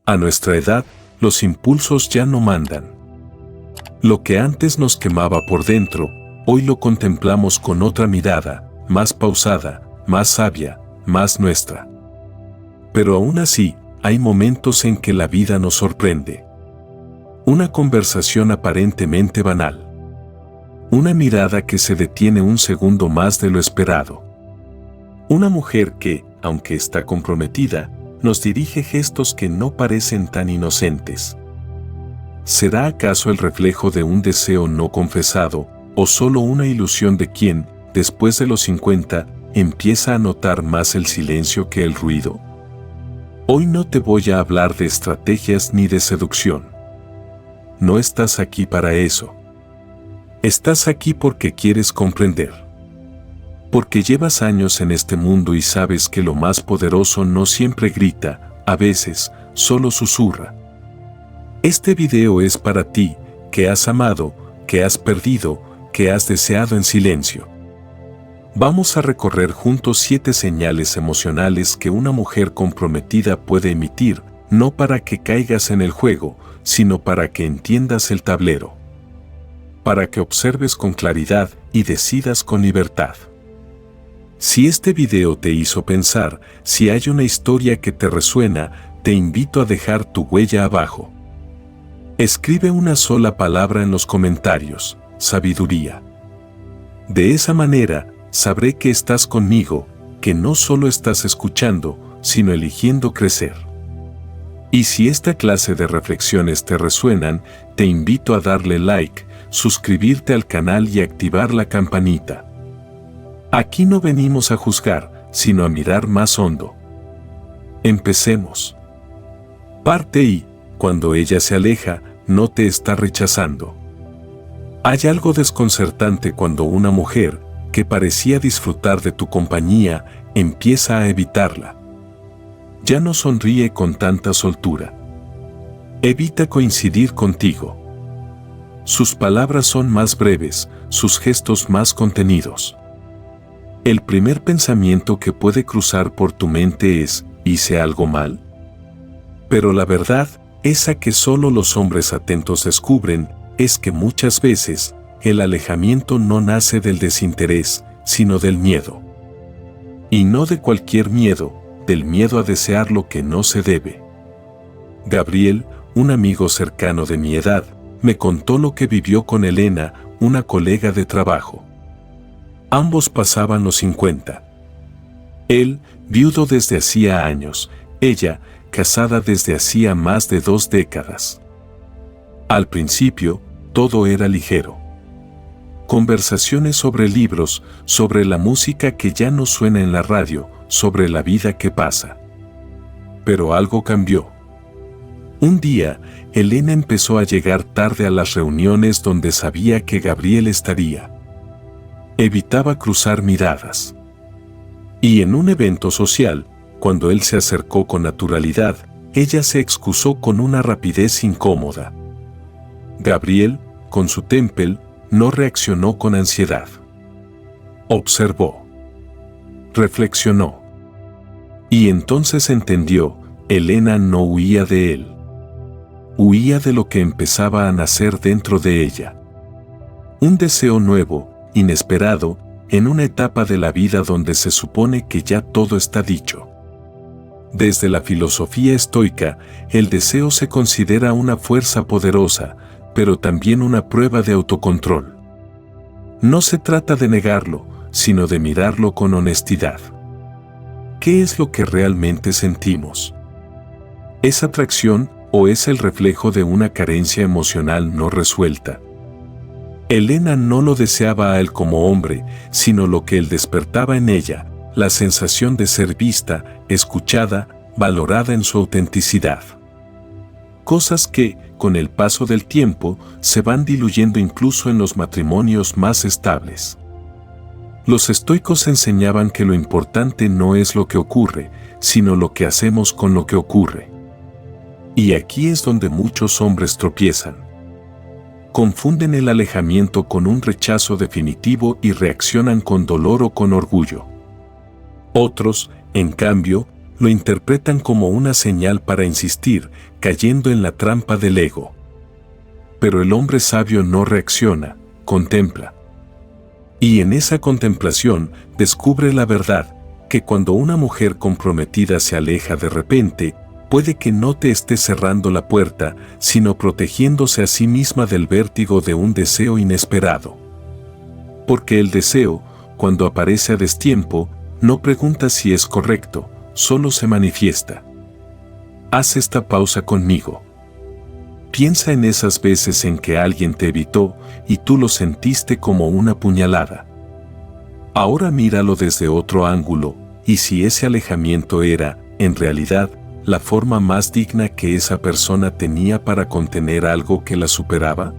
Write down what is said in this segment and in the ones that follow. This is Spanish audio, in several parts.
A nuestra edad, los impulsos ya no mandan. Lo que antes nos quemaba por dentro, hoy lo contemplamos con otra mirada, más pausada, más sabia, más nuestra. Pero aún así, hay momentos en que la vida nos sorprende. Una conversación aparentemente banal. Una mirada que se detiene un segundo más de lo esperado. Una mujer que, aunque está comprometida, nos dirige gestos que no parecen tan inocentes. ¿Será acaso el reflejo de un deseo no confesado, o solo una ilusión de quien, después de los 50, empieza a notar más el silencio que el ruido? Hoy no te voy a hablar de estrategias ni de seducción. No estás aquí para eso. Estás aquí porque quieres comprender. Porque llevas años en este mundo y sabes que lo más poderoso no siempre grita, a veces, solo susurra. Este video es para ti, que has amado, que has perdido, que has deseado en silencio. Vamos a recorrer juntos 7 señales emocionales que una mujer comprometida puede emitir, no para que caigas en el juego, sino para que entiendas el tablero. Para que observes con claridad y decidas con libertad. Si este video te hizo pensar, si hay una historia que te resuena, te invito a dejar tu huella abajo. Escribe una sola palabra en los comentarios, sabiduría. De esa manera, sabré que estás conmigo, que no solo estás escuchando, sino eligiendo crecer. Y si esta clase de reflexiones te resuenan, te invito a darle like, suscribirte al canal y activar la campanita. Aquí no venimos a juzgar, sino a mirar más hondo. Empecemos. Parte I. Cuando ella se aleja, no te está rechazando. Hay algo desconcertante cuando una mujer, que parecía disfrutar de tu compañía, empieza a evitarla. Ya no sonríe con tanta soltura. Evita coincidir contigo. Sus palabras son más breves, sus gestos más contenidos. El primer pensamiento que puede cruzar por tu mente es, ¿hice algo mal? Pero la verdad, esa que solo los hombres atentos descubren, es que muchas veces, el alejamiento no nace del desinterés, sino del miedo. Y no de cualquier miedo, del miedo a desear lo que no se debe. Gabriel, un amigo cercano de mi edad, me contó lo que vivió con Elena, una colega de trabajo. Ambos pasaban los 50. Él, viudo desde hacía años, ella, casada desde hacía más de 2 décadas. Al principio, todo era ligero. Conversaciones sobre libros, sobre la música que ya no suena en la radio, sobre la vida que pasa. Pero algo cambió. Un día, Elena empezó a llegar tarde a las reuniones donde sabía que Gabriel estaría. Evitaba cruzar miradas. Y en un evento social, cuando él se acercó con naturalidad, ella se excusó con una rapidez incómoda. Gabriel, con su temple, no reaccionó con ansiedad. Observó. Reflexionó. Y entonces entendió, Elena no huía de él. Huía de lo que empezaba a nacer dentro de ella. Un deseo nuevo, inesperado, en una etapa de la vida donde se supone que ya todo está dicho. Desde la filosofía estoica, el deseo se considera una fuerza poderosa, pero también una prueba de autocontrol. No se trata de negarlo, sino de mirarlo con honestidad. ¿Qué es lo que realmente sentimos? ¿Es atracción o es el reflejo de una carencia emocional no resuelta? Elena no lo deseaba a él como hombre, sino lo que él despertaba en ella, la sensación de ser vista, escuchada, valorada en su autenticidad. Cosas que, con el paso del tiempo, se van diluyendo incluso en los matrimonios más estables. Los estoicos enseñaban que lo importante no es lo que ocurre, sino lo que hacemos con lo que ocurre. Y aquí es donde muchos hombres tropiezan. Confunden el alejamiento con un rechazo definitivo y reaccionan con dolor o con orgullo. Otros, en cambio, lo interpretan como una señal para insistir, cayendo en la trampa del ego. Pero el hombre sabio no reacciona, contempla. Y en esa contemplación descubre la verdad, que cuando una mujer comprometida se aleja de repente, puede que no te esté cerrando la puerta, sino protegiéndose a sí misma del vértigo de un deseo inesperado. Porque el deseo, cuando aparece a destiempo, no pregunta si es correcto, solo se manifiesta. Haz esta pausa conmigo. Piensa en esas veces en que alguien te evitó y tú lo sentiste como una puñalada. Ahora míralo desde otro ángulo, y si ese alejamiento era, en realidad, la forma más digna que esa persona tenía para contener algo que la superaba.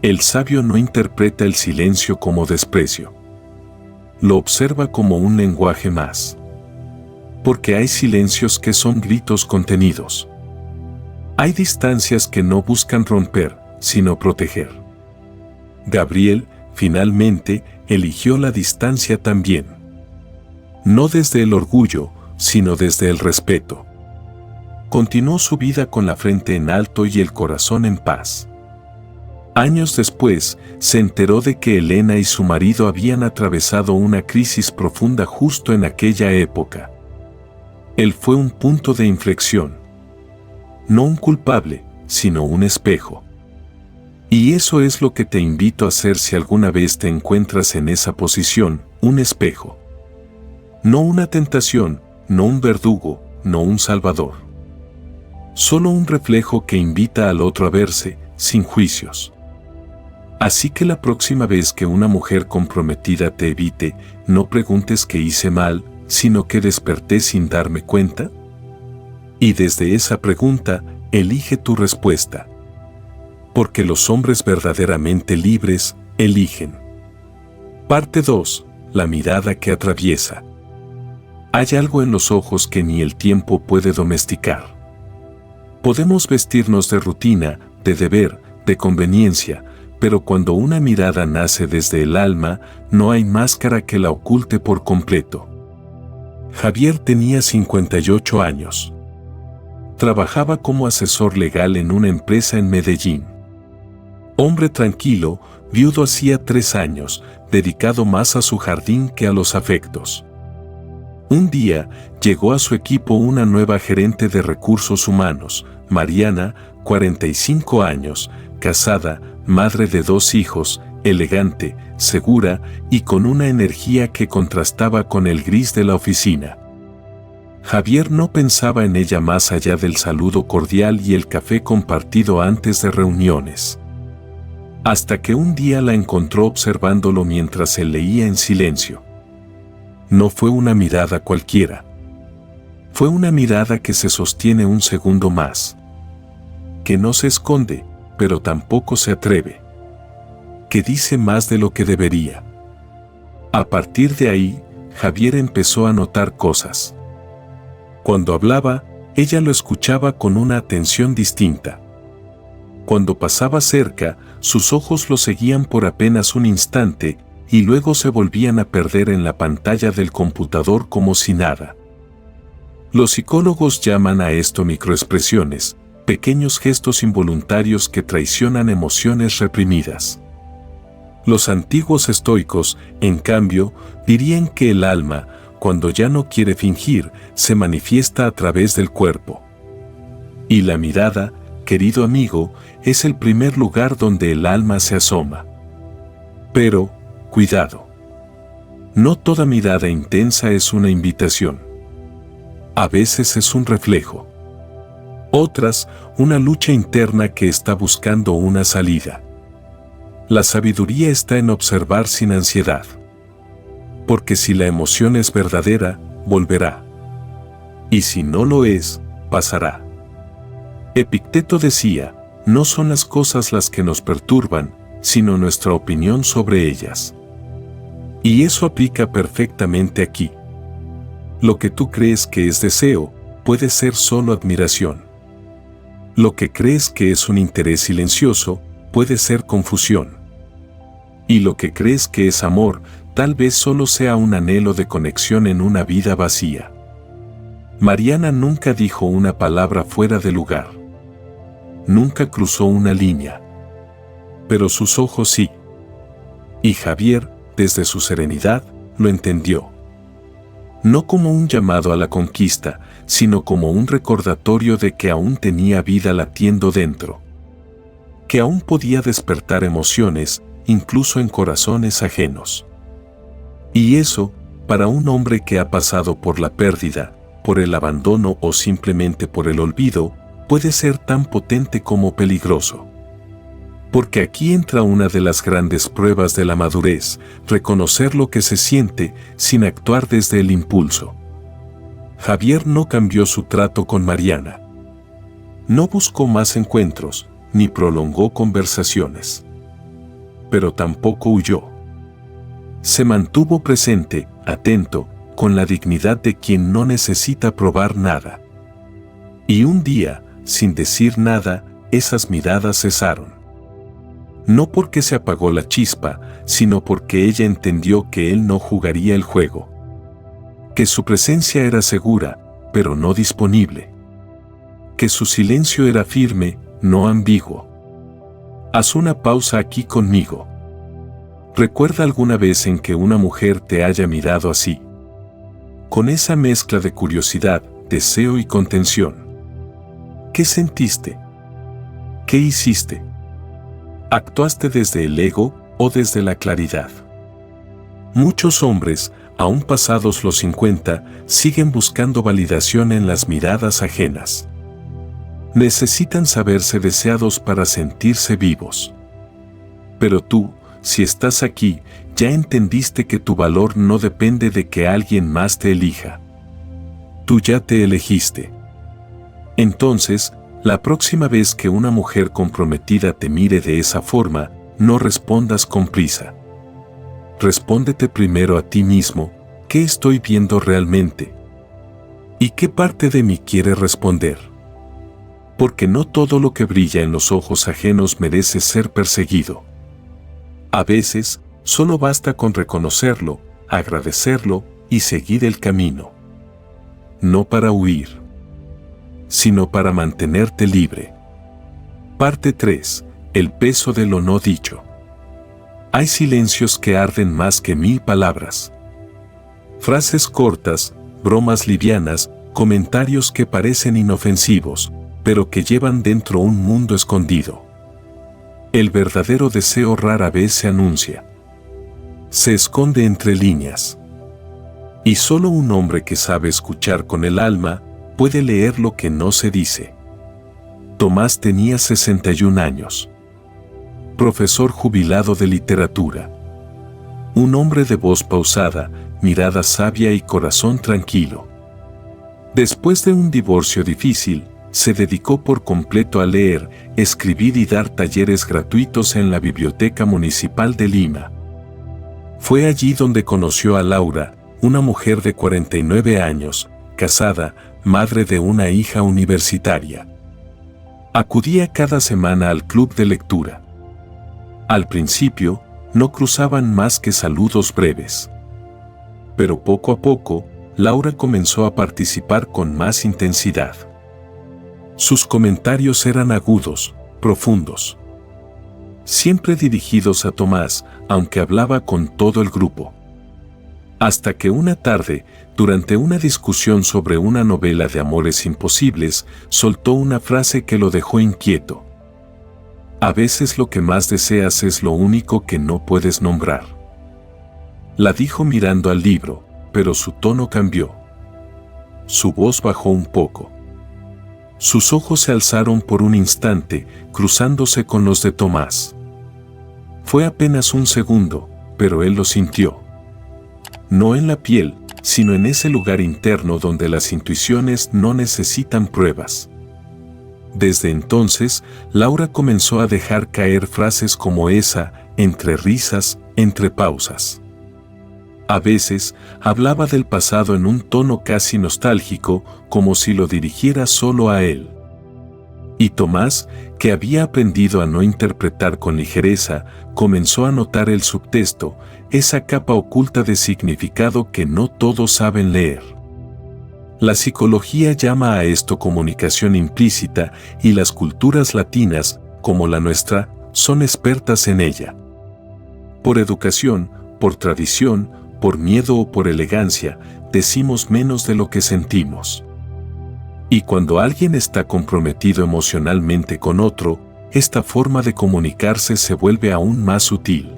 El sabio no interpreta el silencio como desprecio. Lo observa como un lenguaje más. Porque hay silencios que son gritos contenidos. Hay distancias que no buscan romper, sino proteger. Gabriel, finalmente, eligió la distancia también. No desde el orgullo, sino desde el respeto. Continuó su vida con la frente en alto y el corazón en paz. Años después, se enteró de que Elena y su marido habían atravesado una crisis profunda justo en aquella época. Él fue un punto de inflexión. No un culpable, sino un espejo. Y eso es lo que te invito a hacer si alguna vez te encuentras en esa posición, un espejo. No una tentación, no un verdugo, no un salvador. Solo un reflejo que invita al otro a verse, sin juicios. Así que la próxima vez que una mujer comprometida te evite, no preguntes qué hice mal, sino que desperté sin darme cuenta. Y desde esa pregunta, elige tu respuesta. Porque los hombres verdaderamente libres, eligen. Parte 2. La mirada que atraviesa. Hay algo en los ojos que ni el tiempo puede domesticar. Podemos vestirnos de rutina, de deber, de conveniencia, pero cuando una mirada nace desde el alma, no hay máscara que la oculte por completo. Javier tenía 58 años. Trabajaba como asesor legal en una empresa en Medellín. Hombre tranquilo, viudo hacía 3 años, dedicado más a su jardín que a los afectos. Un día, llegó a su equipo una nueva gerente de recursos humanos, Mariana, 45 años, casada, madre de 2 hijos, elegante, segura y con una energía que contrastaba con el gris de la oficina. Javier no pensaba en ella más allá del saludo cordial y el café compartido antes de reuniones. Hasta que un día la encontró observándolo mientras él leía en silencio. No fue una mirada cualquiera. Fue una mirada que se sostiene un segundo más. Que no se esconde, pero tampoco se atreve. Que dice más de lo que debería. A partir de ahí, Javier empezó a notar cosas. Cuando hablaba, ella lo escuchaba con una atención distinta. Cuando pasaba cerca, sus ojos lo seguían por apenas un instante y luego se volvían a perder en la pantalla del computador como si nada. Los psicólogos llaman a esto microexpresiones, pequeños gestos involuntarios que traicionan emociones reprimidas. Los antiguos estoicos, en cambio, dirían que el alma, cuando ya no quiere fingir, se manifiesta a través del cuerpo. Y la mirada, querido amigo, es el primer lugar donde el alma se asoma. Pero, cuidado. No toda mirada intensa es una invitación. A veces es un reflejo. Otras, una lucha interna que está buscando una salida. La sabiduría está en observar sin ansiedad. Porque si la emoción es verdadera, volverá. Y si no lo es, pasará. Epicteto decía, no son las cosas las que nos perturban, sino nuestra opinión sobre ellas. Y eso aplica perfectamente aquí. Lo que tú crees que es deseo, puede ser solo admiración. Lo que crees que es un interés silencioso, puede ser confusión. Y lo que crees que es amor, tal vez solo sea un anhelo de conexión en una vida vacía. Mariana nunca dijo una palabra fuera de lugar. Nunca cruzó una línea. Pero sus ojos sí. Y Javier, desde su serenidad, lo entendió. No como un llamado a la conquista, sino como un recordatorio de que aún tenía vida latiendo dentro. Que aún podía despertar emociones, incluso en corazones ajenos. Y eso, para un hombre que ha pasado por la pérdida, por el abandono o simplemente por el olvido, puede ser tan potente como peligroso. Porque aquí entra una de las grandes pruebas de la madurez, reconocer lo que se siente sin actuar desde el impulso. Javier no cambió su trato con Mariana. No buscó más encuentros, ni prolongó conversaciones. Pero tampoco huyó. Se mantuvo presente, atento, con la dignidad de quien no necesita probar nada. Y un día, sin decir nada, esas miradas cesaron. No porque se apagó la chispa, sino porque ella entendió que él no jugaría el juego. Que su presencia era segura, pero no disponible. Que su silencio era firme, no ambiguo. Haz una pausa aquí conmigo. ¿Recuerda alguna vez en que una mujer te haya mirado así? Con esa mezcla de curiosidad, deseo y contención. ¿Qué sentiste? ¿Qué hiciste? ¿Actuaste desde el ego o desde la claridad? Muchos hombres, aún pasados los 50, siguen buscando validación en las miradas ajenas. Necesitan saberse deseados para sentirse vivos. Pero tú, si estás aquí, ya entendiste que tu valor no depende de que alguien más te elija. Tú ya te elegiste. Entonces, la próxima vez que una mujer comprometida te mire de esa forma, no respondas con prisa. Respóndete primero a ti mismo, ¿qué estoy viendo realmente? ¿Y qué parte de mí quiere responder? Porque no todo lo que brilla en los ojos ajenos merece ser perseguido. A veces, solo basta con reconocerlo, agradecerlo y seguir el camino. No para huir, sino para mantenerte libre. Parte 3. El peso de lo no dicho. Hay silencios que arden más que 1000 palabras. Frases cortas, bromas livianas, comentarios que parecen inofensivos, pero que llevan dentro un mundo escondido. El verdadero deseo rara vez se anuncia. Se esconde entre líneas. Y solo un hombre que sabe escuchar con el alma puede leer lo que no se dice. Tomás tenía 61 años. Profesor jubilado de literatura. Un hombre de voz pausada, mirada sabia y corazón tranquilo. Después de un divorcio difícil, se dedicó por completo a leer, escribir y dar talleres gratuitos en la Biblioteca Municipal de Lima. Fue allí donde conoció a Laura, una mujer de 49 años, casada, madre de una hija universitaria. Acudía cada semana al club de lectura. Al principio, no cruzaban más que saludos breves. Pero poco a poco, Laura comenzó a participar con más intensidad. Sus comentarios eran agudos, profundos. Siempre dirigidos a Tomás, aunque hablaba con todo el grupo. Hasta que una tarde, durante una discusión sobre una novela de amores imposibles, soltó una frase que lo dejó inquieto. A veces lo que más deseas es lo único que no puedes nombrar. La dijo mirando al libro, pero su tono cambió. Su voz bajó un poco. Sus ojos se alzaron por un instante, cruzándose con los de Tomás. Fue apenas un segundo, pero él lo sintió. No en la piel, sino en ese lugar interno donde las intuiciones no necesitan pruebas. Desde entonces, Laura comenzó a dejar caer frases como esa, entre risas, entre pausas. A veces, hablaba del pasado en un tono casi nostálgico, como si lo dirigiera solo a él. Y Tomás, que había aprendido a no interpretar con ligereza, comenzó a notar el subtexto, esa capa oculta de significado que no todos saben leer. La psicología llama a esto comunicación implícita y las culturas latinas, como la nuestra, son expertas en ella. Por educación, por tradición, por miedo o por elegancia, decimos menos de lo que sentimos. Y cuando alguien está comprometido emocionalmente con otro, esta forma de comunicarse se vuelve aún más sutil.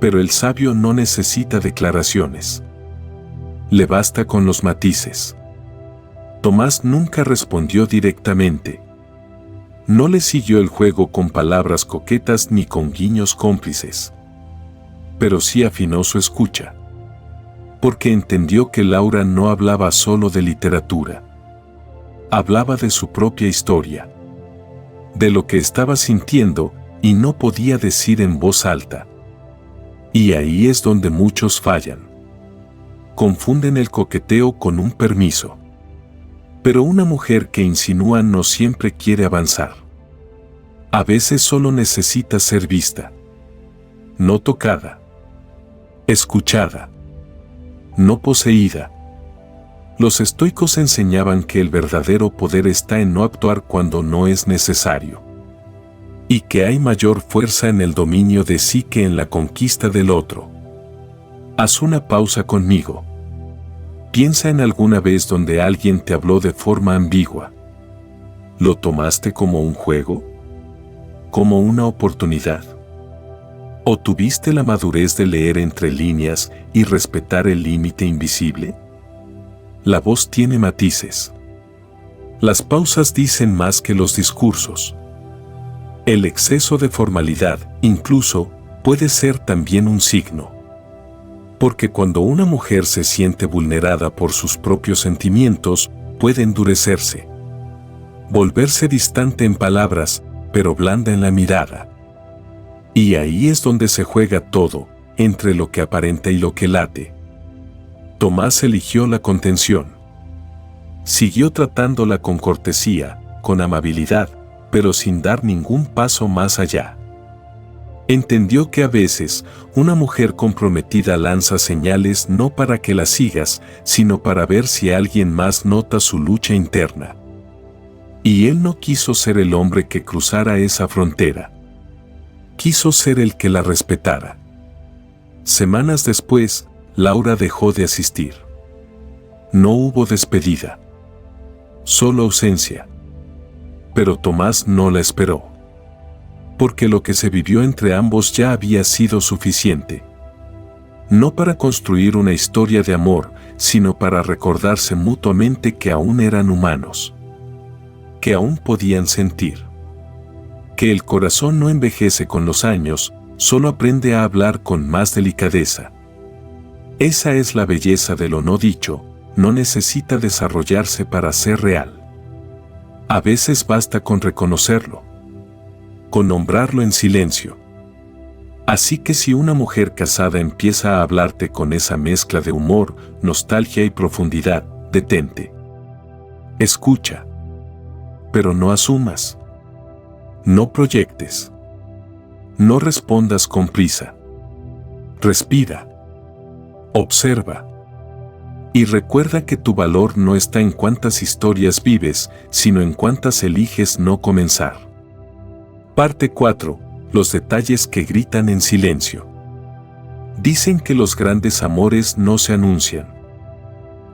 Pero el sabio no necesita declaraciones. Le basta con los matices. Tomás nunca respondió directamente. No le siguió el juego con palabras coquetas ni con guiños cómplices. Pero sí afinó su escucha. Porque entendió que Laura no hablaba solo de literatura. Hablaba de su propia historia. De lo que estaba sintiendo y no podía decir en voz alta. Y ahí es donde muchos fallan. Confunden el coqueteo con un permiso. Pero una mujer que insinúa no siempre quiere avanzar. A veces solo necesita ser vista. No tocada. Escuchada. No poseída. Los estoicos enseñaban que el verdadero poder está en no actuar cuando no es necesario. Y que hay mayor fuerza en el dominio de sí que en la conquista del otro. Haz una pausa conmigo. Piensa en alguna vez donde alguien te habló de forma ambigua. ¿Lo tomaste como un juego? ¿Como una oportunidad? ¿O tuviste la madurez de leer entre líneas y respetar el límite invisible? La voz tiene matices. Las pausas dicen más que los discursos. El exceso de formalidad, incluso, puede ser también un signo. Porque cuando una mujer se siente vulnerada por sus propios sentimientos, puede endurecerse. Volverse distante en palabras, pero blanda en la mirada. Y ahí es donde se juega todo, entre lo que aparenta y lo que late. Tomás eligió la contención. Siguió tratándola con cortesía, con amabilidad, pero sin dar ningún paso más allá. Entendió que a veces una mujer comprometida lanza señales no para que la sigas, sino para ver si alguien más nota su lucha interna. Y él no quiso ser el hombre que cruzara esa frontera. Quiso ser el que la respetara. Semanas después, Laura dejó de asistir. No hubo despedida. Solo ausencia. Pero Tomás no la esperó. Porque lo que se vivió entre ambos ya había sido suficiente. No para construir una historia de amor, sino para recordarse mutuamente que aún eran humanos. Que aún podían sentir. Que el corazón no envejece con los años, solo aprende a hablar con más delicadeza. Esa es la belleza de lo no dicho, no necesita desarrollarse para ser real. A veces basta con reconocerlo. Con nombrarlo en silencio. Así que si una mujer casada empieza a hablarte con esa mezcla de humor, nostalgia y profundidad, detente. Escucha. Pero no asumas. No proyectes. No respondas con prisa. Respira. Observa. Y recuerda que tu valor no está en cuántas historias vives, sino en cuántas eliges no comenzar. Parte 4. Los detalles que gritan en silencio. Dicen que los grandes amores no se anuncian.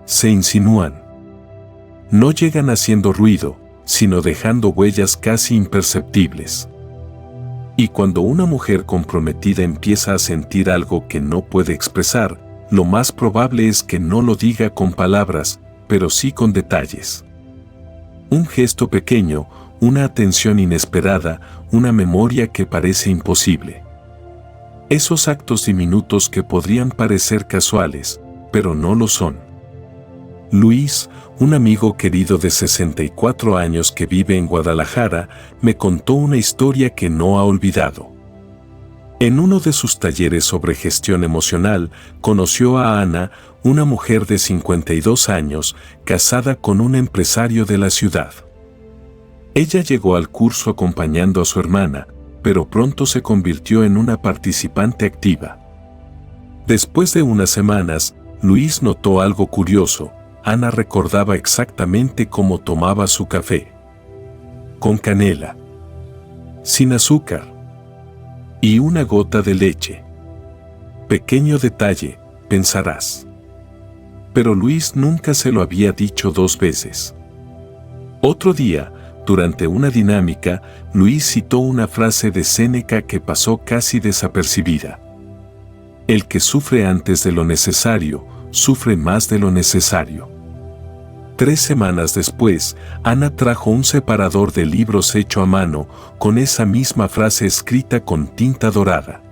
Se insinúan. No llegan haciendo ruido, sino dejando huellas casi imperceptibles. Y cuando una mujer comprometida empieza a sentir algo que no puede expresar, lo más probable es que no lo diga con palabras, pero sí con detalles. Un gesto pequeño, una atención inesperada, una memoria que parece imposible. Esos actos diminutos que podrían parecer casuales, pero no lo son. Luis, un amigo querido de 64 años que vive en Guadalajara, me contó una historia que no ha olvidado. En uno de sus talleres sobre gestión emocional, conoció a Ana, una mujer de 52 años, casada con un empresario de la ciudad. Ella llegó al curso acompañando a su hermana, pero pronto se convirtió en una participante activa. Después de unas semanas, Luis notó algo curioso. Ana recordaba exactamente cómo tomaba su café. Con canela. Sin azúcar. Y una gota de leche. Pequeño detalle, pensarás. Pero Luis nunca se lo había dicho 2 veces. Otro día, durante una dinámica, Luis citó una frase de Séneca que pasó casi desapercibida. El que sufre antes de lo necesario, sufre más de lo necesario. 3 semanas después, Ana trajo un separador de libros hecho a mano, con esa misma frase escrita con tinta dorada.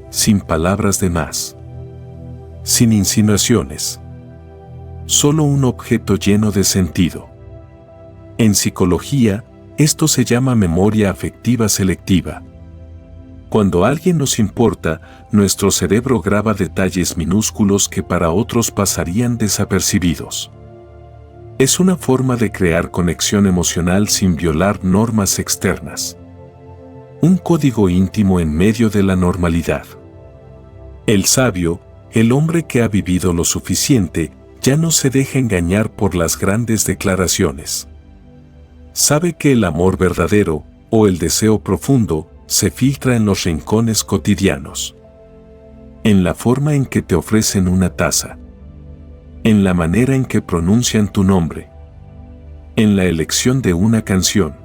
Sin palabras de más. Sin insinuaciones. Solo un objeto lleno de sentido. En psicología, esto se llama memoria afectiva selectiva. Cuando a alguien nos importa, nuestro cerebro graba detalles minúsculos que para otros pasarían desapercibidos. Es una forma de crear conexión emocional sin violar normas externas. Un código íntimo en medio de la normalidad. El sabio, el hombre que ha vivido lo suficiente, ya no se deja engañar por las grandes declaraciones. Sabe que el amor verdadero, o el deseo profundo, se filtra en los rincones cotidianos. En la forma en que te ofrecen una taza. En la manera en que pronuncian tu nombre. En la elección de una canción.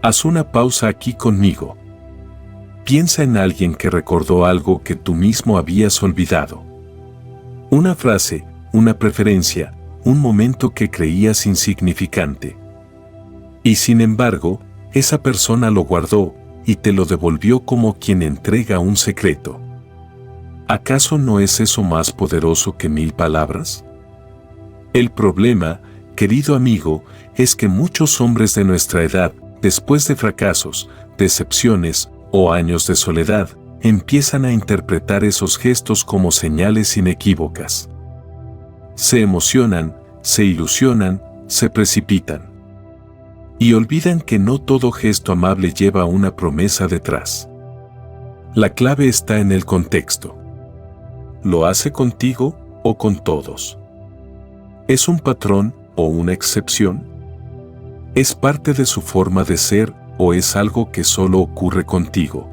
Haz una pausa aquí conmigo. Piensa en alguien que recordó algo que tú mismo habías olvidado. Una frase, una preferencia, un momento que creías insignificante. Y sin embargo, esa persona lo guardó y te lo devolvió como quien entrega un secreto. ¿Acaso no es eso más poderoso que 1000 palabras? El problema, querido amigo, es que muchos hombres de nuestra edad, después de fracasos, decepciones o años de soledad, empiezan a interpretar esos gestos como señales inequívocas. Se emocionan, se ilusionan, se precipitan. Y olvidan que no todo gesto amable lleva una promesa detrás. La clave está en el contexto. ¿Lo hace contigo o con todos? ¿Es un patrón o una excepción? ¿Es parte de su forma de ser o es algo que solo ocurre contigo?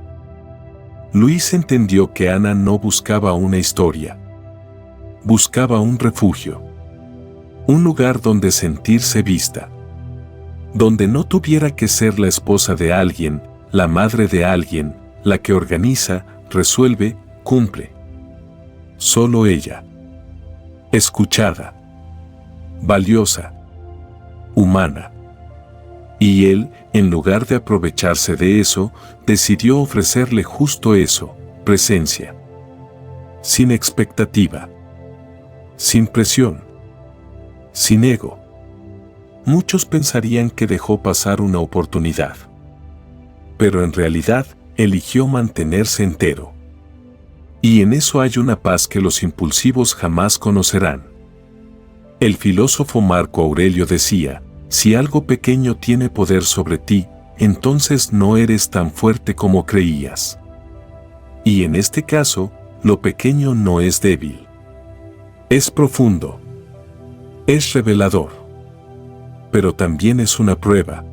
Luis entendió que Ana no buscaba una historia. Buscaba un refugio. Un lugar donde sentirse vista. Donde no tuviera que ser la esposa de alguien, la madre de alguien, la que organiza, resuelve, cumple. Solo ella. Escuchada. Valiosa. Humana. Y él, en lugar de aprovecharse de eso, decidió ofrecerle justo eso, presencia. Sin expectativa. Sin presión. Sin ego. Muchos pensarían que dejó pasar una oportunidad. Pero en realidad, eligió mantenerse entero. Y en eso hay una paz que los impulsivos jamás conocerán. El filósofo Marco Aurelio decía, si algo pequeño tiene poder sobre ti, entonces no eres tan fuerte como creías. Y en este caso, lo pequeño no es débil. Es profundo. Es revelador. Pero también es una prueba.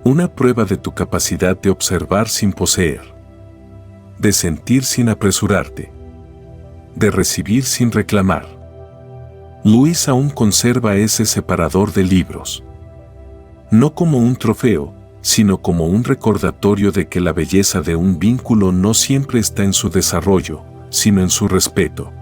Una prueba de tu capacidad de observar sin poseer. De sentir sin apresurarte. De recibir sin reclamar. Luis aún conserva ese separador de libros. No como un trofeo, sino como un recordatorio de que la belleza de un vínculo no siempre está en su desarrollo, sino en su respeto.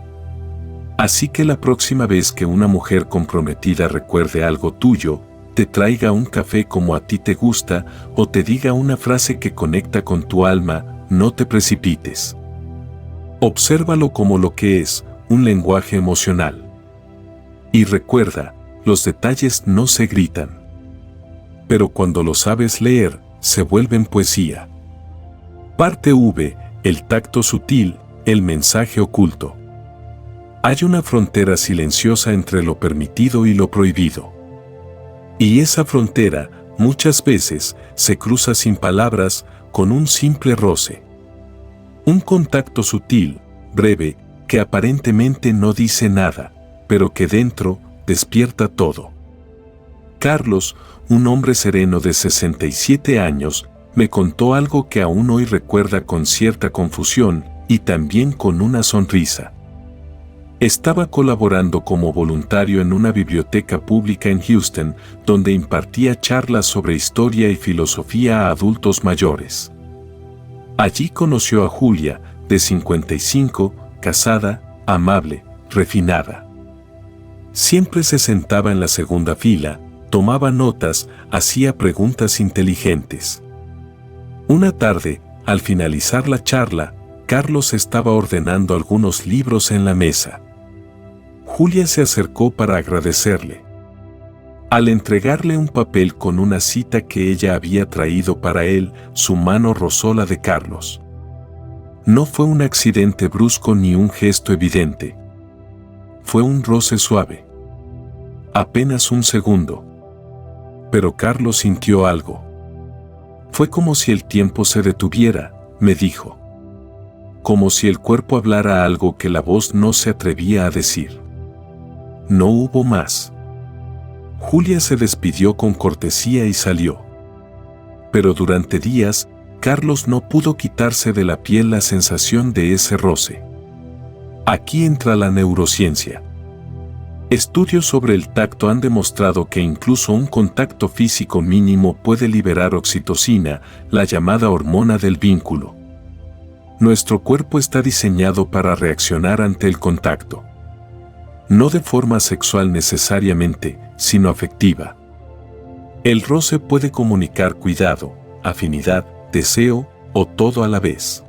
Así que la próxima vez que una mujer comprometida recuerde algo tuyo, te traiga un café como a ti te gusta o te diga una frase que conecta con tu alma, no te precipites. Obsérvalo como lo que es, un lenguaje emocional. Y recuerda, los detalles no se gritan. Pero cuando lo sabes leer, se vuelven poesía. Parte V, el tacto sutil, el mensaje oculto. Hay una frontera silenciosa entre lo permitido y lo prohibido. Y esa frontera, muchas veces, se cruza sin palabras, con un simple roce. Un contacto sutil, breve, que aparentemente no dice nada, pero que dentro despierta todo. Carlos, un hombre sereno de 67 años, me contó algo que aún hoy recuerda con cierta confusión y también con una sonrisa. Estaba colaborando como voluntario en una biblioteca pública en Houston, donde impartía charlas sobre historia y filosofía a adultos mayores. Allí conoció a Julia, de 55, casada, amable, refinada. Siempre se sentaba en la segunda fila, tomaba notas, hacía preguntas inteligentes. Una tarde, al finalizar la charla, Carlos estaba ordenando algunos libros en la mesa. Julia se acercó para agradecerle. Al entregarle un papel con una cita que ella había traído para él, su mano rozó la de Carlos. No fue un accidente brusco ni un gesto evidente. Fue un roce suave. Apenas un segundo. Pero Carlos sintió algo. Fue como si el tiempo se detuviera, me dijo. Como si el cuerpo hablara algo que la voz no se atrevía a decir. No hubo más. Julia se despidió con cortesía y salió. Pero durante días, Carlos no pudo quitarse de la piel la sensación de ese roce. Aquí entra la neurociencia. Estudios sobre el tacto han demostrado que incluso un contacto físico mínimo puede liberar oxitocina, la llamada hormona del vínculo. Nuestro cuerpo está diseñado para reaccionar ante el contacto. No de forma sexual necesariamente, sino afectiva. El roce puede comunicar cuidado, afinidad, deseo o todo a la vez.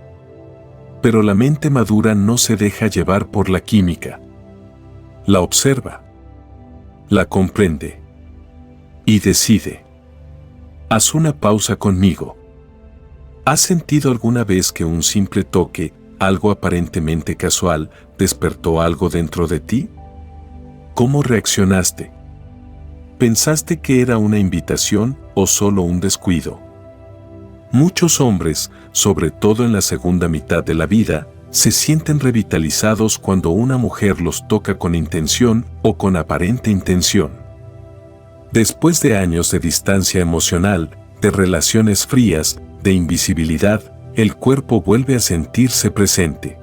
Pero la mente madura no se deja llevar por la química. La observa, la comprende y decide. Haz una pausa conmigo. ¿Has sentido alguna vez que un simple toque, algo aparentemente casual, despertó algo dentro de ti? ¿Cómo reaccionaste? ¿Pensaste que era una invitación o solo un descuido? Muchos hombres, sobre todo en la segunda mitad de la vida, se sienten revitalizados cuando una mujer los toca con intención o con aparente intención. Después de años de distancia emocional, de relaciones frías, de invisibilidad, el cuerpo vuelve a sentirse presente.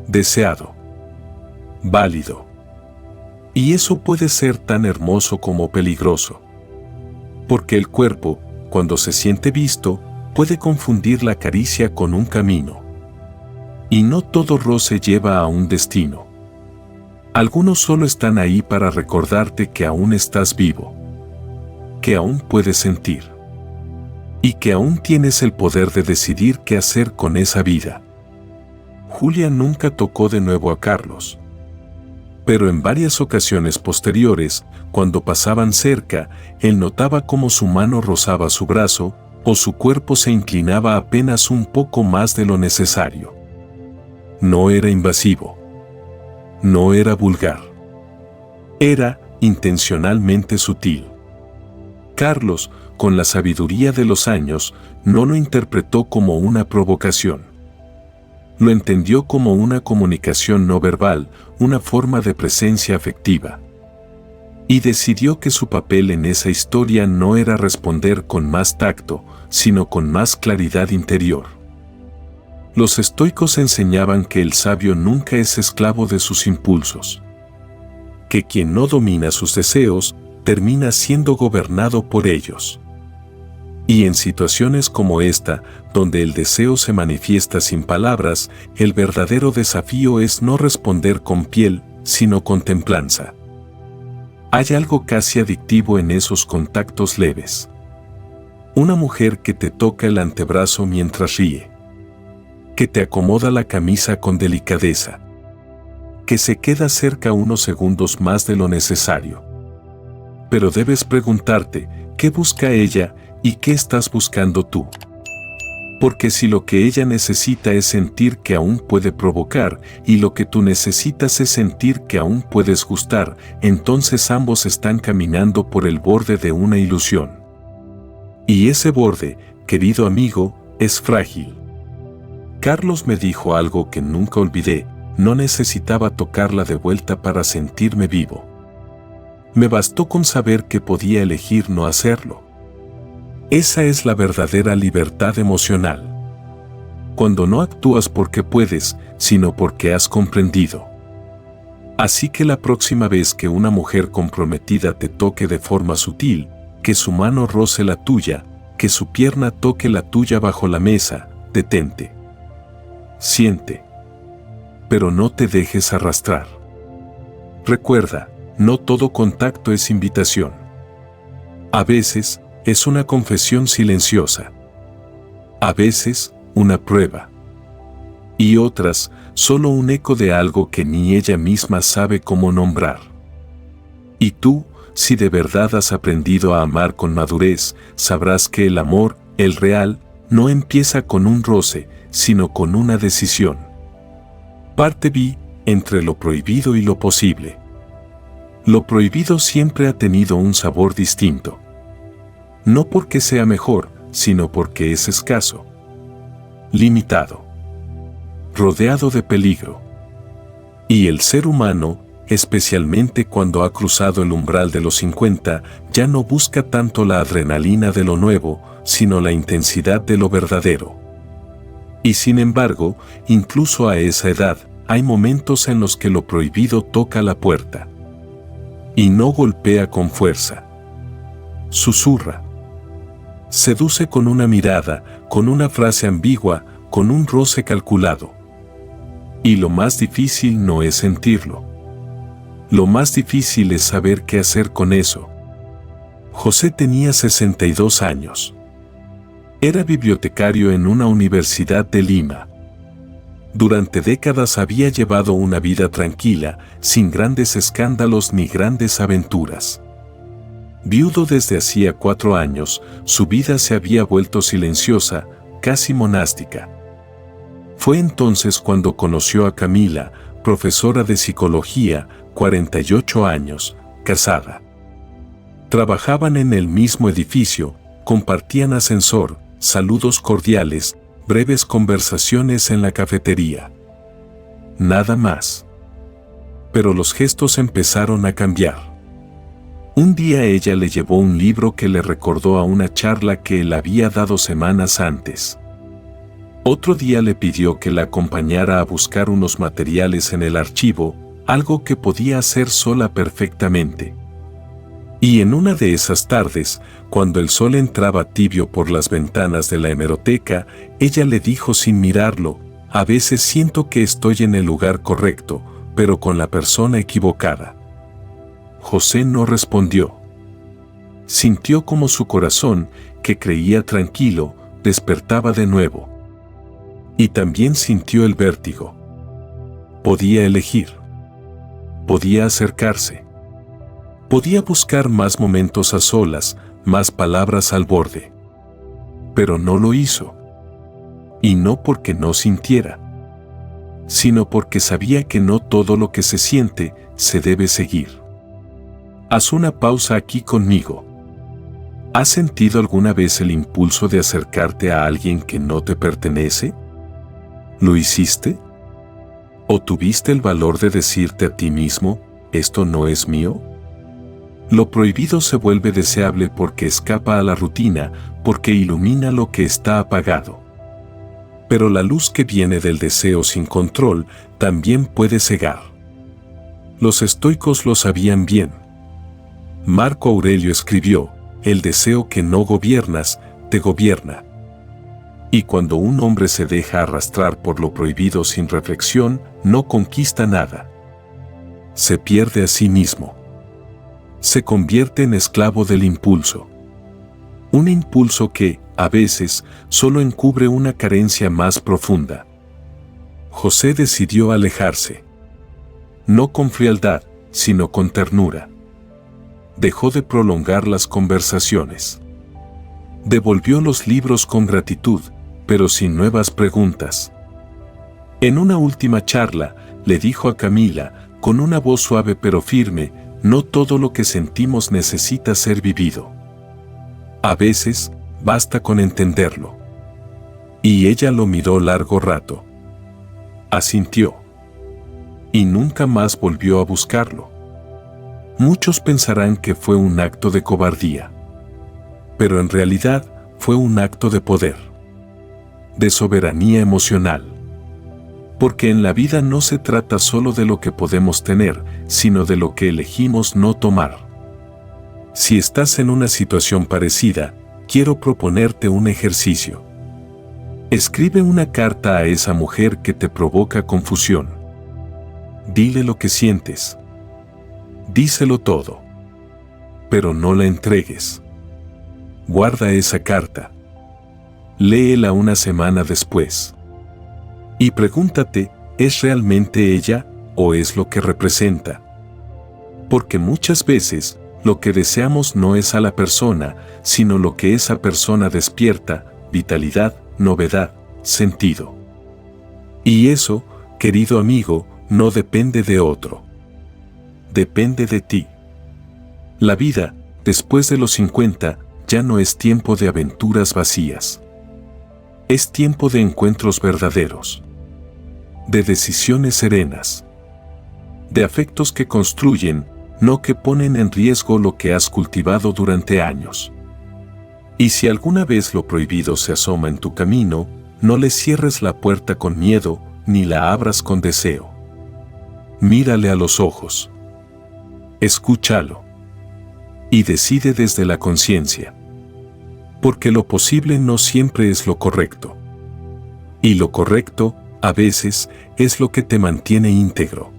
Deseado. Válido. Y eso puede ser tan hermoso como peligroso. Porque el cuerpo, cuando se siente visto, puede confundir la caricia con un camino. Y no todo roce lleva a un destino. Algunos solo están ahí para recordarte que aún estás vivo. Que aún puedes sentir. Y que aún tienes el poder de decidir qué hacer con esa vida. Julia nunca tocó de nuevo a Carlos. Pero en varias ocasiones posteriores, cuando pasaban cerca, él notaba cómo su mano rozaba su brazo, o su cuerpo se inclinaba apenas un poco más de lo necesario. No era invasivo. No era vulgar. Era intencionalmente sutil. Carlos, con la sabiduría de los años, no lo interpretó como una provocación. Lo entendió como una comunicación no verbal, una forma de presencia afectiva. Y decidió que su papel en esa historia no era responder con más tacto, sino con más claridad interior. Los estoicos enseñaban que el sabio nunca es esclavo de sus impulsos. Que quien no domina sus deseos, termina siendo gobernado por ellos. Y en situaciones como esta, donde el deseo se manifiesta sin palabras, el verdadero desafío es no responder con piel, sino con templanza. Hay algo casi adictivo en esos contactos leves. Una mujer que te toca el antebrazo mientras ríe. Que te acomoda la camisa con delicadeza. Que se queda cerca unos segundos más de lo necesario. Pero debes preguntarte, ¿qué busca ella y qué estás buscando tú? Porque si lo que ella necesita es sentir que aún puede provocar y lo que tú necesitas es sentir que aún puedes gustar, entonces ambos están caminando por el borde de una ilusión. Y ese borde, querido amigo, es frágil. Carlos me dijo algo que nunca olvidé, no necesitaba tocarla de vuelta para sentirme vivo. Me bastó con saber que podía elegir no hacerlo. Esa es la verdadera libertad emocional. Cuando no actúas porque puedes, sino porque has comprendido. Así que la próxima vez que una mujer comprometida te toque de forma sutil, que su mano roce la tuya, que su pierna toque la tuya bajo la mesa, detente. Siente. Pero no te dejes arrastrar. Recuerda, no todo contacto es invitación. A veces, es una confesión silenciosa. A veces, una prueba. Y otras, solo un eco de algo que ni ella misma sabe cómo nombrar. Y tú, si de verdad has aprendido a amar con madurez, sabrás que el amor, el real, no empieza con un roce, sino con una decisión. Parte B, entre lo prohibido y lo posible. Lo prohibido siempre ha tenido un sabor distinto. No porque sea mejor, sino porque es escaso. Limitado. Rodeado de peligro. Y el ser humano, especialmente cuando ha cruzado el umbral de los 50, ya no busca tanto la adrenalina de lo nuevo, sino la intensidad de lo verdadero. Y sin embargo, incluso a esa edad, hay momentos en los que lo prohibido toca la puerta. Y no golpea con fuerza. Susurra. Seduce con una mirada, con una frase ambigua, con un roce calculado. Y lo más difícil no es sentirlo. Lo más difícil es saber qué hacer con eso. José tenía 62 años. Era bibliotecario en una universidad de Lima. Durante décadas había llevado una vida tranquila, sin grandes escándalos ni grandes aventuras. Viudo desde hacía 4 años, su vida se había vuelto silenciosa, casi monástica. Fue entonces cuando conoció a Camila, profesora de psicología, 48 años, casada. Trabajaban en el mismo edificio, compartían ascensor, saludos cordiales, breves conversaciones en la cafetería. Nada más. Pero los gestos empezaron a cambiar. Un día ella le llevó un libro que le recordó a una charla que él había dado semanas antes. Otro día le pidió que la acompañara a buscar unos materiales en el archivo, algo que podía hacer sola perfectamente. Y en una de esas tardes, cuando el sol entraba tibio por las ventanas de la hemeroteca, ella le dijo sin mirarlo: a veces siento que estoy en el lugar correcto, pero con la persona equivocada. José no respondió. Sintió como su corazón, que creía tranquilo, despertaba de nuevo. Y también sintió el vértigo. Podía elegir. Podía acercarse. Podía buscar más momentos a solas, más palabras al borde. Pero no lo hizo. Y no porque no sintiera, sino porque sabía que no todo lo que se siente se debe seguir. Haz una pausa aquí conmigo. ¿Has sentido alguna vez el impulso de acercarte a alguien que no te pertenece? ¿Lo hiciste? ¿O tuviste el valor de decirte a ti mismo: esto no es mío? Lo prohibido se vuelve deseable porque escapa a la rutina, porque ilumina lo que está apagado. Pero la luz que viene del deseo sin control también puede cegar. Los estoicos lo sabían bien. Marco Aurelio escribió: el deseo que no gobiernas, te gobierna. Y cuando un hombre se deja arrastrar por lo prohibido sin reflexión, no conquista nada. Se pierde a sí mismo. Se convierte en esclavo del impulso. Un impulso que, a veces, solo encubre una carencia más profunda. José decidió alejarse. No con frialdad, sino con ternura. Dejó de prolongar las conversaciones. Devolvió los libros con gratitud, pero sin nuevas preguntas. En una última charla, le dijo a Camila, con una voz suave pero firme: no todo lo que sentimos necesita ser vivido. A veces, basta con entenderlo. Y ella lo miró largo rato. Asintió. y nunca más volvió a buscarlo. Muchos pensarán que fue un acto de cobardía, pero en realidad fue un acto de poder, de soberanía emocional. Porque en la vida no se trata solo de lo que podemos tener, sino de lo que elegimos no tomar. Si estás en una situación parecida, quiero proponerte un ejercicio. Escribe una carta a esa mujer que te provoca confusión. Dile lo que sientes. Díselo todo. Pero no la entregues. Guarda esa carta. Léela una semana después. Y pregúntate, ¿es realmente ella o es lo que representa? Porque muchas veces, lo que deseamos no es a la persona, sino lo que esa persona despierta: vitalidad, novedad, sentido. Y eso, querido amigo, no depende de otro. Depende de ti. La vida, después de los 50, ya no es tiempo de aventuras vacías. Es tiempo de encuentros verdaderos, de decisiones serenas, de afectos que construyen, no que ponen en riesgo lo que has cultivado durante años. Y si alguna vez lo prohibido se asoma en tu camino, no le cierres la puerta con miedo, ni la abras con deseo. Mírale a los ojos. Escúchalo. Y decide desde la conciencia. Porque lo posible no siempre es lo correcto. Y lo correcto, a veces, es lo que te mantiene íntegro.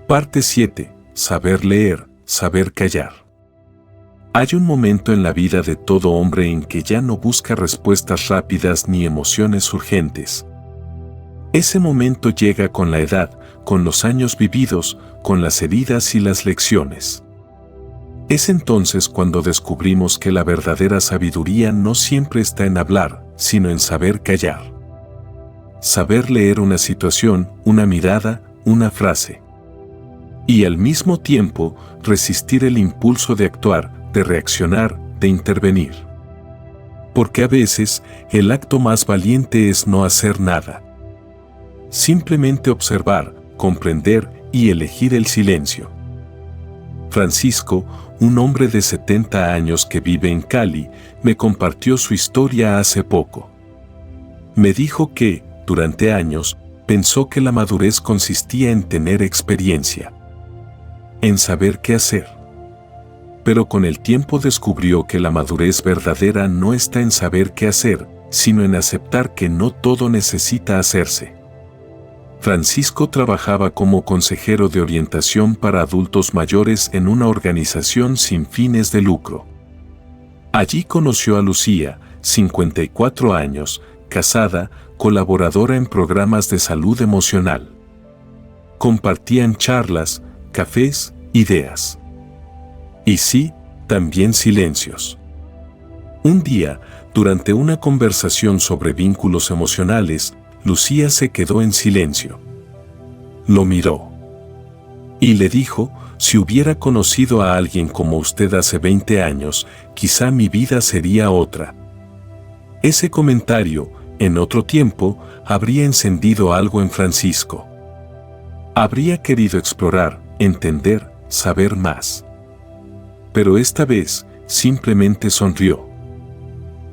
Parte 7. Saber leer, saber callar. Hay un momento en la vida de todo hombre en que ya no busca respuestas rápidas ni emociones urgentes. Ese momento llega con la edad, con los años vividos, con las heridas y las lecciones. Es entonces cuando descubrimos que la verdadera sabiduría no siempre está en hablar, sino en saber callar. Saber leer una situación, una mirada, una frase. Y al mismo tiempo, resistir el impulso de actuar, de reaccionar, de intervenir. Porque a veces, el acto más valiente es no hacer nada. Simplemente observar, comprender y elegir el silencio. Francisco, un hombre de 70 años que vive en Cali, me compartió su historia hace poco. Me dijo que, durante años, pensó que la madurez consistía en tener experiencia, en saber qué hacer. Pero con el tiempo descubrió que la madurez verdadera no está en saber qué hacer, sino en aceptar que no todo necesita hacerse. Francisco trabajaba como consejero de orientación para adultos mayores en una organización sin fines de lucro. Allí conoció a Lucía, 54 años, casada, colaboradora en programas de salud emocional. Compartían charlas, cafés, ideas. Y sí, también silencios. Un día, durante una conversación sobre vínculos emocionales, Lucía se quedó en silencio. Lo miró. Y le dijo: si hubiera conocido a alguien como usted hace 20 años, quizá mi vida sería otra. Ese comentario, en otro tiempo, habría encendido algo en Francisco. Habría querido explorar, entender, saber más. Pero esta vez, simplemente sonrió.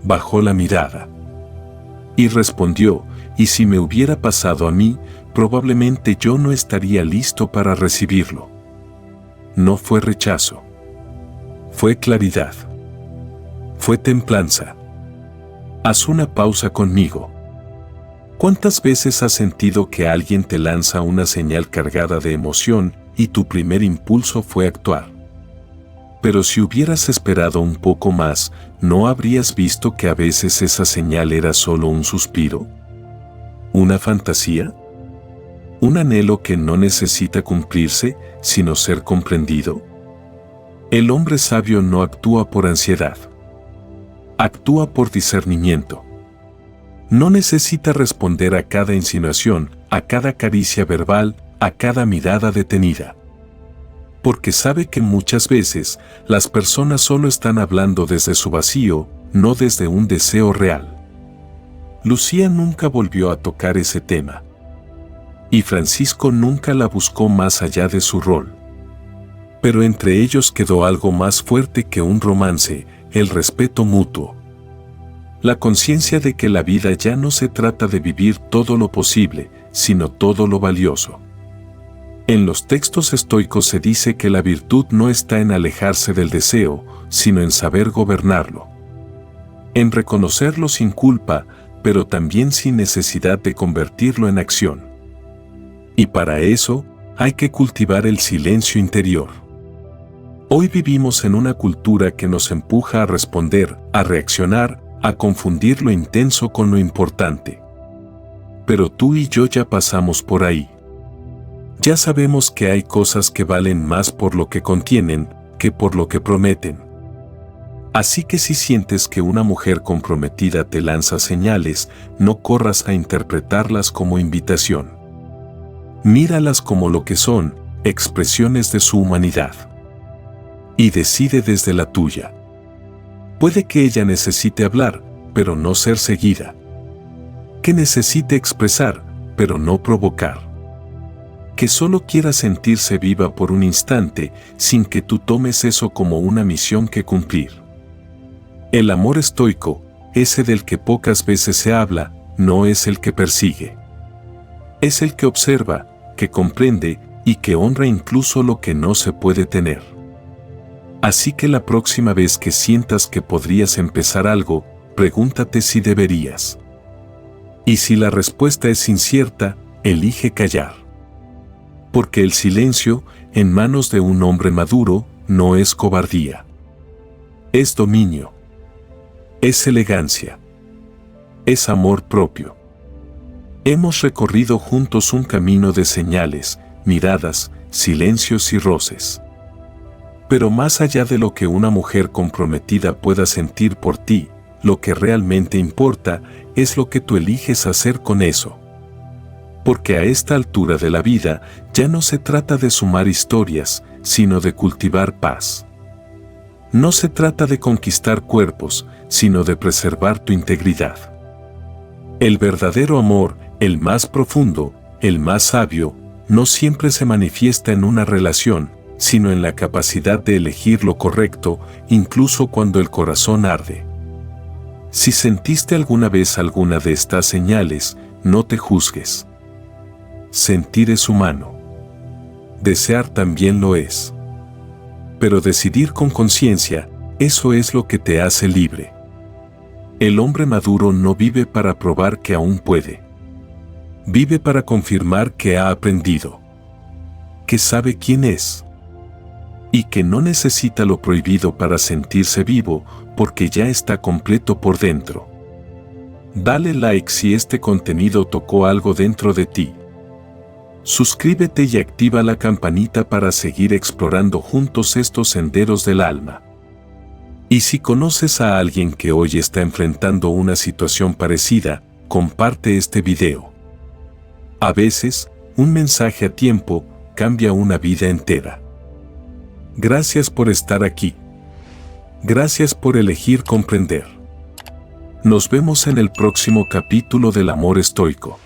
Bajó la mirada. Y respondió: y si me hubiera pasado a mí, probablemente yo no estaría listo para recibirlo. No fue rechazo. Fue claridad. Fue templanza. Haz una pausa conmigo. ¿Cuántas veces has sentido que alguien te lanza una señal cargada de emoción y tu primer impulso fue actuar? Pero si hubieras esperado un poco más, ¿no habrías visto que a veces esa señal era solo un suspiro? ¿Una fantasía? ¿Un anhelo que no necesita cumplirse, sino ser comprendido? El hombre sabio no actúa por ansiedad. Actúa por discernimiento. No necesita responder a cada insinuación, a cada caricia verbal, a cada mirada detenida. Porque sabe que muchas veces las personas solo están hablando desde su vacío, no desde un deseo real. Lucía nunca volvió a tocar ese tema. y Francisco nunca la buscó más allá de su rol. Pero entre ellos quedó algo más fuerte que un romance, el respeto mutuo. La conciencia de que la vida ya no se trata de vivir todo lo posible, sino todo lo valioso. En los textos estoicos se dice que la virtud no está en alejarse del deseo, sino en saber gobernarlo. En reconocerlo sin culpa, pero también sin necesidad de convertirlo en acción. Y para eso, hay que cultivar el silencio interior. Hoy vivimos en una cultura que nos empuja a responder, a reaccionar, a confundir lo intenso con lo importante. Pero tú y yo ya pasamos por ahí. Ya sabemos que hay cosas que valen más por lo que contienen que por lo que prometen. Así que si sientes que una mujer comprometida te lanza señales, no corras a interpretarlas como invitación. Míralas como lo que son, expresiones de su humanidad. Y decide desde la tuya. Puede que ella necesite hablar, pero no ser seguida. Que necesite expresar, pero no provocar. Que solo quiera sentirse viva por un instante, sin que tú tomes eso como una misión que cumplir. El amor estoico, ese del que pocas veces se habla, no es el que persigue. Es el que observa, que comprende y que honra incluso lo que no se puede tener. Así que la próxima vez que sientas que podrías empezar algo, pregúntate si deberías. Y si la respuesta es incierta, elige callar. Porque el silencio, en manos de un hombre maduro, no es cobardía. Es dominio. Es elegancia. Es amor propio. Hemos recorrido juntos un camino de señales, miradas, silencios y roces. Pero más allá de lo que una mujer comprometida pueda sentir por ti, lo que realmente importa es lo que tú eliges hacer con eso. Porque a esta altura de la vida ya no se trata de sumar historias, sino de cultivar paz. No se trata de conquistar cuerpos, sino de preservar tu integridad. El verdadero amor, el más profundo, el más sabio, no siempre se manifiesta en una relación, sino en la capacidad de elegir lo correcto, incluso cuando el corazón arde. Si sentiste alguna vez alguna de estas señales, no te juzgues. Sentir es humano. Desear también lo es. Pero decidir con conciencia, eso es lo que te hace libre. El hombre maduro no vive para probar que aún puede. Vive para confirmar que ha aprendido. Que sabe quién es. Y que no necesita lo prohibido para sentirse vivo, porque ya está completo por dentro. Dale like si este contenido tocó algo dentro de ti. Suscríbete y activa la campanita para seguir explorando juntos estos senderos del alma. Y si conoces a alguien que hoy está enfrentando una situación parecida, comparte este video. A veces, un mensaje a tiempo cambia una vida entera. Gracias por estar aquí. Gracias por elegir comprender. Nos vemos en el próximo capítulo del amor estoico.